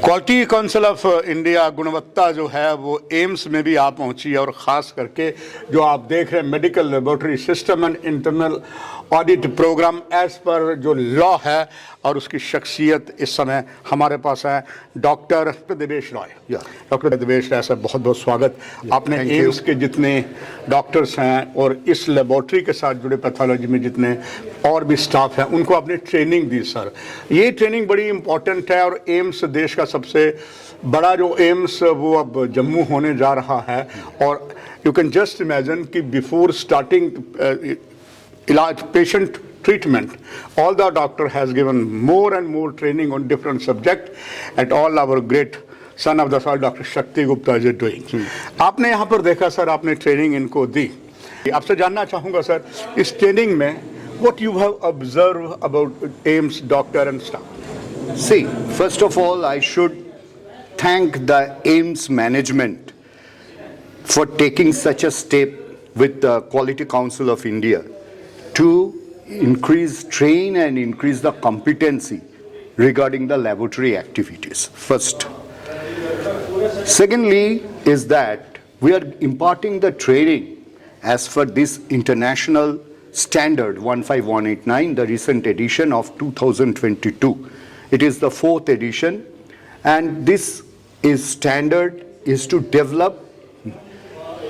Quality council of India गुणवत्ता जो है वो एम्स में भी आ पहुंची है और ख़ास करके जो आप देख रहे हैं medical laboratory system and internal audit program as पर जो लॉ है और उसकी शख्सियत इस समय हमारे पास है डॉक्टर देबेश रॉय। डॉक्टर देबेश राय साहब, बहुत बहुत स्वागत। आपने एम्स के जितने डॉक्टर्स हैं और इस लेबोरेटरी के साथ जुड़े पैथोलॉजी में जितने और भी स्टाफ हैं उनको आपने ट्रेनिंग दी सर। ये ट्रेनिंग बड़ी इंपॉर्टेंट है और एम्स देश का सबसे बड़ा जो एम्स वो अब जम्मू होने जा रहा है और यू कैन जस्ट इमेजिन कि बिफोर स्टार्टिंग इलाज patient treatment, all the doctor has given more and more training on different subject at all our great son of the soil Dr. Shakti Gupta is doing. आपने यहाँ पर देखा sir, आपने training इनको दी। आपसे जानना चाहूँगा सर, इस ट्रेनिंग में what you have observed about AIIMS doctor and staff? See, first of all, I should thank the AIIMS management for taking such a step with the Quality Council of India to train and increase the competency regarding the laboratory activities. First. Secondly is that we are imparting the training as per this international standard 15189, the recent edition of 2022. It is the 4th edition, and this is standard is to develop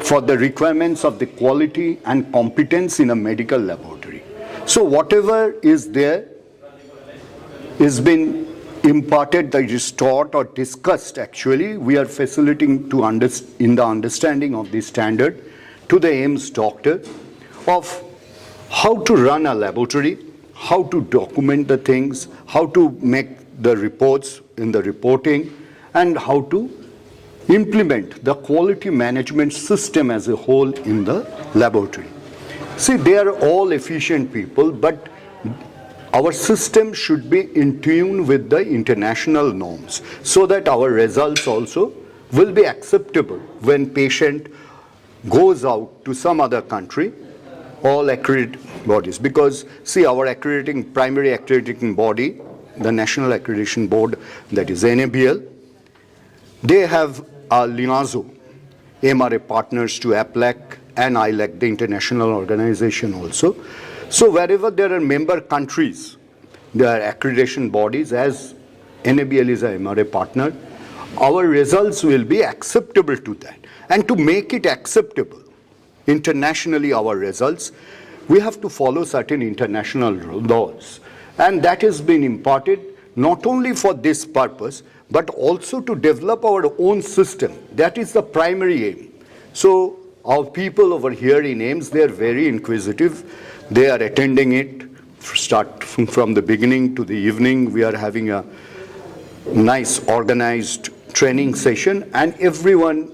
for the requirements of the quality and competence in a medical laboratory. So whatever is there is been imparted, that is taught or discussed actually, we are facilitating to in the understanding of the standard to the AIIMS doctor of how to run a laboratory, how to document the things, how to make the reports in the reporting, and how to implement the quality management system as a whole in the laboratory. See, they are all efficient people, but our system should be in tune with the international norms so that our results also will be acceptable when patient goes out to some other country, all accredited bodies. Because see, our primary accrediting body, the National Accreditation Board, that is NABL, they have a LINAZO, MRA partners to APLAC and ILAC, the international organization also. So wherever there are member countries, there are accreditation bodies, as NABL is a MRA partner, our results will be acceptable to that. And to make it acceptable internationally, our results, we have to follow certain international laws. And that has been imparted not only for this purpose, but also to develop our own system. That is the primary aim. So our people over here in AIIMS, they are very inquisitive. They are attending it, start from the beginning to the evening. We are having a nice organized training session, and everyone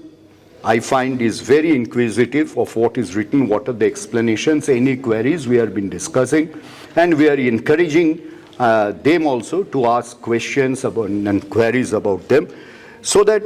I find is very inquisitive of what is written, what are the explanations, any queries we have been discussing, and we are encouraging them also to ask questions about and queries about them, so that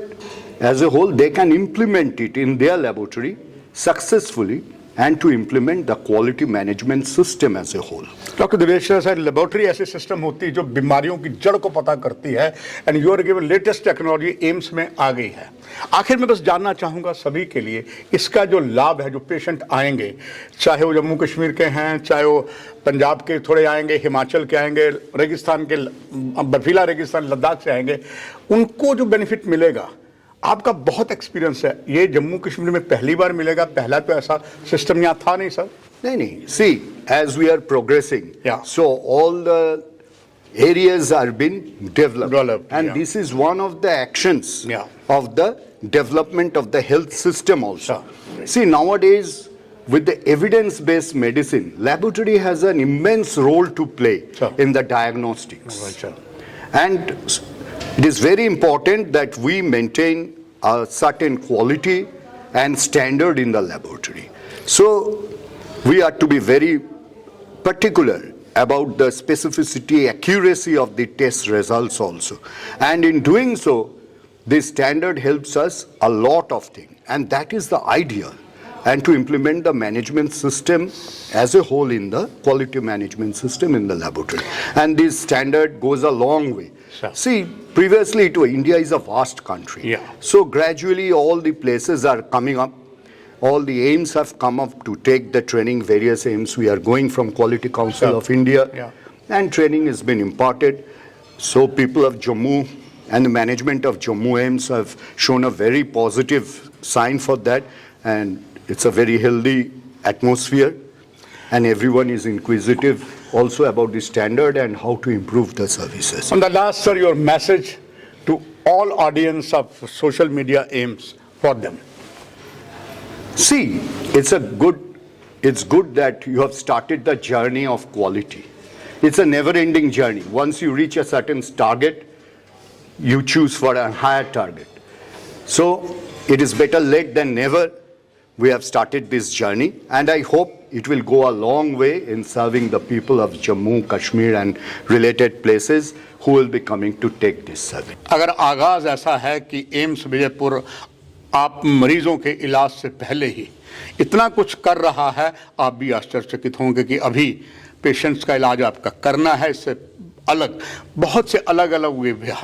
as a whole they can implement it in their laboratory successfully and to implement the quality management system as a whole. Doctor Devesh sir, laboratory ऐसी system होती है जो बीमारियों की जड़ को पता करती है, and you are given latest technology AIIMS में आ गई है। आखिर में बस जानना चाहूँगा सभी के लिए इसका जो लाभ है, जो पेशेंट आएंगे, चाहे वो जम्मू कश्मीर के हैं, चाहे वो पंजाब के थोड़े आएंगे, हिमाचल के आएंगे, रेगिस्तान के बर्फीला रेगिस्तान लद्दाख से आएंगे, उनको जो बेनिफिट मिलेगा, आपका बहुत एक्सपीरियंस है, ये जम्मू कश्मीर में पहली बार मिलेगा? पहला तो ऐसा सिस्टम यहाँ था नहीं सर। नहीं, see, as we are progressing, so all the areas are being developed, and this is one of the actions of the development of the health system also. See, nowadays with the evidence-based medicine, laboratory has an immense role to play in the diagnostics, and it is very important that we maintain a certain quality and standard in the laboratory. So we are to be very particular about the specificity, accuracy of the test results also. And in doing so, this standard helps us a lot of things. And that is the ideal. And to implement the management system as a whole in the quality management system in the laboratory. And this standard goes a long way. Sure. See, previously India is a vast country. Yeah. So gradually all the places are coming up. All the AIIMS have come up to take the training, various AIIMS. We are going from Quality Council Sure. of India, Yeah. and training has been imparted. So people of Jammu and the management of Jammu AIIMS have shown a very positive sign for that, and it's a very healthy atmosphere, and everyone is inquisitive also about the standard and how to improve the services. On the last, sir, your message to all audience of social media AIIMS for them. See, it's good that you have started the journey of quality. It's a never-ending journey. Once you reach a certain target, you choose for a higher target. So it is better late than never. We have started this journey, and I hope it will go a long way in serving the people of Jammu, Kashmir and related places who will be coming to take this service. अगर आगाज ऐसा है कि AIIMS Vijaypur आप मरीजों के इलाज से पहले ही इतना कुछ कर रहा है, आप भी आश्चर्यचकित होंगे कि अभी पेशेंट्स का इलाज आपका करना है। इससे अलग बहुत से अलग अलग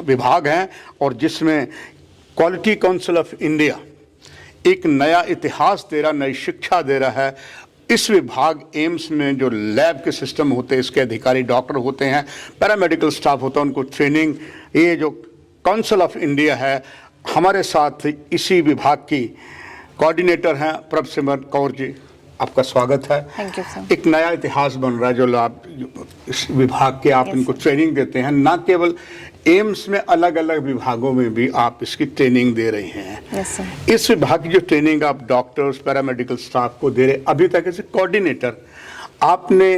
विभाग हैं, और जिसमें क्वालिटी काउंसिल ऑफ इंडिया एक नया इतिहास दे रहा, नई शिक्षा दे रहा है। इस विभाग एम्स में जो लैब के सिस्टम होते हैं, इसके अधिकारी डॉक्टर होते हैं, पैरामेडिकल स्टाफ होता है, उनको ट्रेनिंग, ये जो काउंसिल ऑफ इंडिया है, हमारे साथ इसी विभाग की कोऑर्डिनेटर हैं प्रभसिमरत कौर जी, आपका स्वागत है। Thank you sir. एक नया इतिहास बन रहा है जो आप इस विभाग के आप इनको ट्रेनिंग देते हैं, ना केवल एम्स में, अलग अलग विभागों में भी आप इसकी ट्रेनिंग दे रहे हैं। Yes sir. इस विभाग की जो ट्रेनिंग आप डॉक्टर्स, पैरामेडिकल स्टाफ को दे रहे, अभी तक एज ए कोऑर्डिनेटर आपने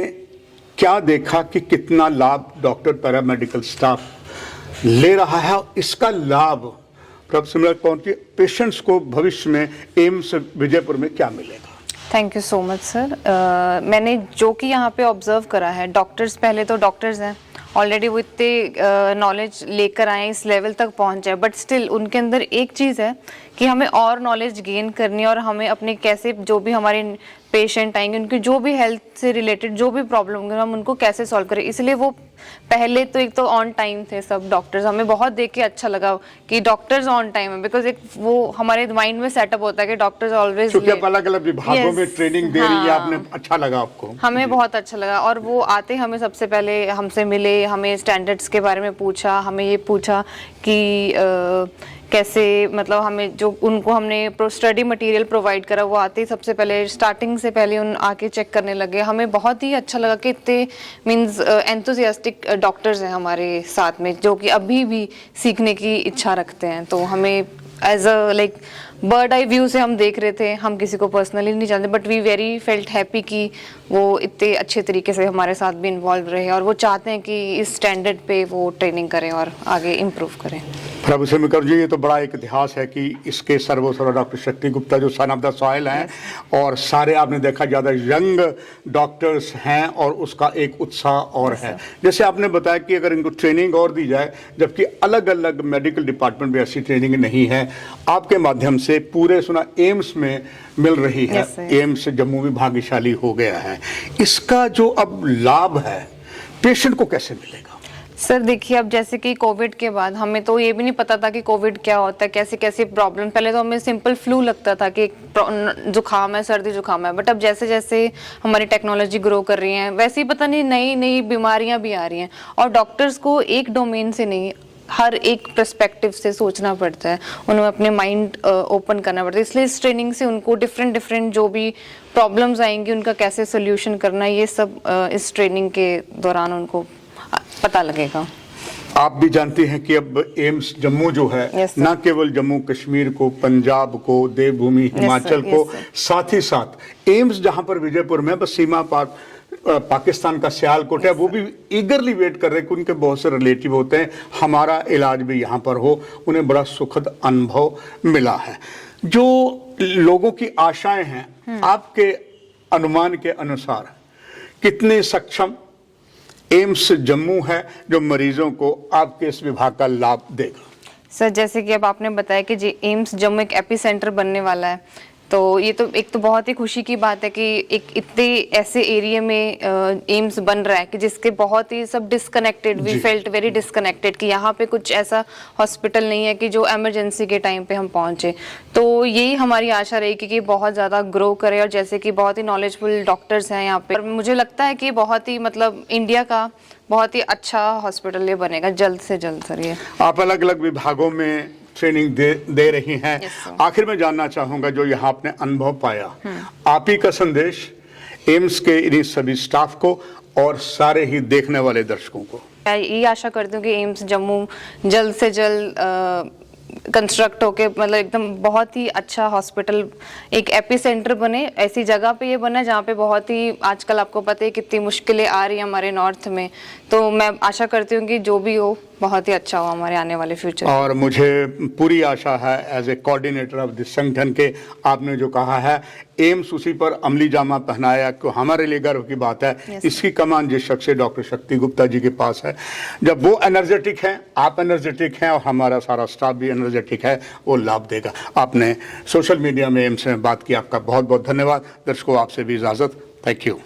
क्या देखा कि कितना लाभ डॉक्टर, पैरामेडिकल स्टाफ ले रहा है, और इसका लाभ प्रभसिमरत कौर जी पेशेंट्स को भविष्य में एम्स विजयपुर में क्या मिलेगा? Thank you so much sir. मैंने जो कि यहाँ पे ऑब्जर्व करा है, डॉक्टर्स पहले तो डॉक्टर्स हैं, ऑलरेडी वो इतने नॉलेज लेकर आए, इस लेवल तक पहुँच जाए, बट स्टिल उनके अंदर एक चीज़ है कि हमें और नॉलेज गेन करनी है, और हमें अपने कैसे जो भी हमारे पेशेंट आएंगे उनकी जो भी हेल्थ से रिलेटेड जो भी प्रॉब्लम होंगे हम उनको कैसे सॉल्व करें। इसलिए वो पहले तो एक तो ऑन टाइम थे सब डॉक्टर्स, हमें बहुत देख के अच्छा लगा कि डॉक्टर्स ऑन टाइम है, बिकॉज एक वो हमारे माइंड में सेटअप होता है कि डॉक्टर्स ऑलवेज, क्योंकि आप अलग अलग विभागों में ट्रेनिंग दे रही है, आपने अच्छा लगा आपको? हमें बहुत अच्छा लगा, और वो आते हमें सबसे पहले हमसे मिले, हमें स्टैंडर्ड्स के बारे में पूछा, हमें ये पूछा कि कैसे, मतलब हमें जो उनको हमने स्टडी मटेरियल प्रोवाइड करा, वो आते ही सबसे पहले स्टार्टिंग से पहले उन आके चेक करने लगे। हमें बहुत ही अच्छा लगा कि इतने मींस एंथुसियास्टिक डॉक्टर्स हैं हमारे साथ में, जो कि अभी भी सीखने की इच्छा रखते हैं। तो हमें as a like bird eye view से हम देख रहे थे, हम किसी को पर्सनली नहीं जानते, but we very felt happy कि वो इतने अच्छे तरीके से हमारे साथ भी इन्वॉल्व रहे, और वो चाहते हैं कि इस स्टैंडर्ड पे वो ट्रेनिंग करें और आगे इम्प्रूव करें। प्रभसिमरत कौर जी, ये तो बड़ा एक इतिहास है कि इसके सर्वोत्तम डॉक्टर शक्ति गुप्ता जो सन ऑफ द सॉइल हैं, और सारे आपने देखा ज़्यादा यंग डॉक्टर्स हैं, और उसका एक उत्साह और है। जैसे आपने बताया कि अगर इनको ट्रेनिंग और दी जाए, जबकि अलग अलग मेडिकल डिपार्टमेंट में ऐसी ट्रेनिंग नहीं है, आपके माध्यम से पूरे सुना एम्स में मिल रही है। एम्स जम्मू में भाग्यशाली हो गया है। इसका जो अब लाभ है पेशेंट को कैसे मिलेगा? सर देखिए, अब जैसे कि कोविड के बाद हमें तो ये भी नहीं पता था कि कोविड क्या होता है, कैसे कैसे प्रॉब्लम, पहले तो हमें सिंपल फ्लू लगता था कि जुकाम है, सर्दी जुकाम है, बट अब जैसे जैसे हमारी टेक्नोलॉजी ग्रो कर रही है, वैसे ही पता नहीं नई नई बीमारियां भी आ रही हैं, और डॉक्टर्स को एक डोमेन से नहीं, हर एक पर्सपेक्टिव से सोचना पड़ता है, उन्हें अपने माइंड ओपन करना पड़ता है। इसलिए इस ट्रेनिंग से उनको डिफरेंट डिफरेंट जो भी प्रॉब्लम्स आएंगी उनका कैसे सोल्यूशन करना, ये सब इस ट्रेनिंग के दौरान उनको पता लगेगा। आप भी जानते हैं कि अब एम्स जम्मू जो है, ना केवल जम्मू कश्मीर को, पंजाब को, देवभूमि हिमाचल को, साथ ही साथ एम्स जहां पर विजयपुर में बस सीमा पार पाकिस्तान का सियालकोट है, वो भी ईगरली वेट कर रहे हैं कि उनके बहुत से रिलेटिव होते हैं, हमारा इलाज भी यहाँ पर हो। उन्हें बड़ा सुखद अनुभव मिला है। जो लोगों की आशाएं हैं, आपके अनुमान के अनुसार कितने सक्षम एम्स जम्मू है जो मरीजों को आपके इस विभाग का लाभ देगा? सर जैसे कि अब आपने बताया कि जी एम्स जम्मू एक एपी सेंटर बनने वाला है, तो ये तो एक तो बहुत ही खुशी की बात है कि एक इतने ऐसे एरिया में एम्स बन रहा है कि जिसके बहुत ही सब disconnected, we felt very disconnected कि यहाँ पे कुछ ऐसा हॉस्पिटल नहीं है कि जो इमरजेंसी के टाइम पे हम पहुँचे। तो यही हमारी आशा रहेगी कि बहुत ज़्यादा ग्रो करे और जैसे कि बहुत ही नॉलेजफुल डॉक्टर्स हैं यहाँ पे, और मुझे लगता है कि बहुत ही मतलब इंडिया का बहुत ही अच्छा हॉस्पिटल ये बनेगा जल्द से जल्द सर। ये आप अलग अलग विभागों में ट्रेनिंग दे रही हैं। Yes, sir. आखिर में जानना चाहूंगा जो यहाँ आपने अनुभव पाया, आप ही का संदेश एम्स के इन्हीं सभी स्टाफ को और सारे ही देखने वाले दर्शकों को। मैं ये आशा करती हूँ कि एम्स जम्मू जल्द से जल्द कंस्ट्रक्ट होके मतलब एकदम बहुत ही अच्छा हॉस्पिटल, एक एपी सेंटर बने, ऐसी जगह पे ये बना जहाँ पे बहुत ही आजकल आपको पता है कितनी मुश्किलें आ रही हैं हमारे नॉर्थ में। तो मैं आशा करती हूँ कि जो भी हो बहुत ही अच्छा हो हमारे आने वाले फ्यूचर। और मुझे पूरी आशा है as a coordinator of this संगठन के, आपने जो कहा है एम्स उसी पर अमली जामा पहनाया, को हमारे लिए गर्व की बात है। Yes. इसकी कमान जिस शख्स डॉक्टर शक्ति गुप्ता जी के पास है, जब वो एनर्जेटिक हैं, आप एनर्जेटिक हैं और हमारा सारा स्टाफ भी एनर्जेटिक है, वो लाभ देगा। आपने सोशल मीडिया में एम्स में बात की, आपका बहुत बहुत धन्यवाद। दर्शकों आपसे भी इजाज़त, थैंक यू।